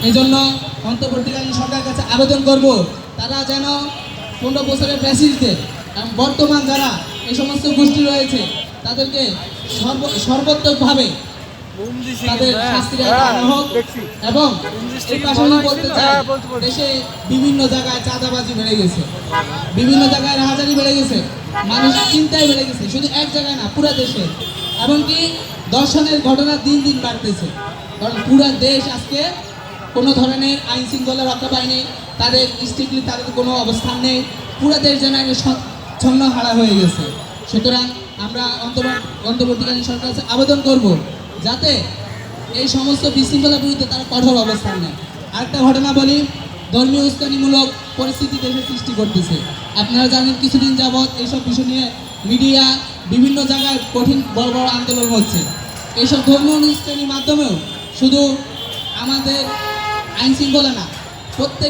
এই জন্য অন্তর্বর্তীকালীন সরকারের কাছে আবেদন করব, তারা যেন 15 বছরের ফ্যাসিস্টদের বর্তমান যারা এই সমস্ত গোষ্ঠী রয়েছে তাদেরকে সর্বোত্তকভাবে তাদের শাস্তির আনা হোক। এবং এই পাশাপাশি বলতে চাই, দেশে বিভিন্ন জায়গায় চাঁদাবাজি বেড়ে গেছে, বিভিন্ন জায়গায় রাহাজানি বেড়ে গেছে, মানুষ চিন্তায় বেড়ে গেছে, শুধু এক জায়গায় না পুরো দেশে। এমনকি দর্শনের ঘটনা দিন দিন বাড়তেছে, কারণ পুরো দেশ আজকে কোনো ধরনের আইন শৃঙ্খলা রক্ষা পায়নি, তাদের স্ট্রিক্টলি তাদের কোনো অবস্থান নেই, পুরো দেশ যেন ছন্ন হারা হয়ে গেছে। সুতরাং আমরা অন্তর্বর্তীকালীন সরকারের কাছে আবেদন করব যাতে এই সমস্ত বিশৃঙ্খলার বিরুদ্ধে তারা কঠোর অবস্থান নেয়। আরেকটা ঘটনা বলি, ধর্মীয় উস্কানিমূলক পরিস্থিতি দেশে সৃষ্টি করতেছে। আপনারা জানেন কিছুদিন যাবৎ এইসব বিষয় নিয়ে মিডিয়া বিভিন্ন জায়গায় কঠিন বড় বড় আন্দোলন হচ্ছে। এইসব ধর্মীয় উস্কানির মাধ্যমেও শুধু আমাদের আইন শৃঙ্খলা না, প্রত্যেক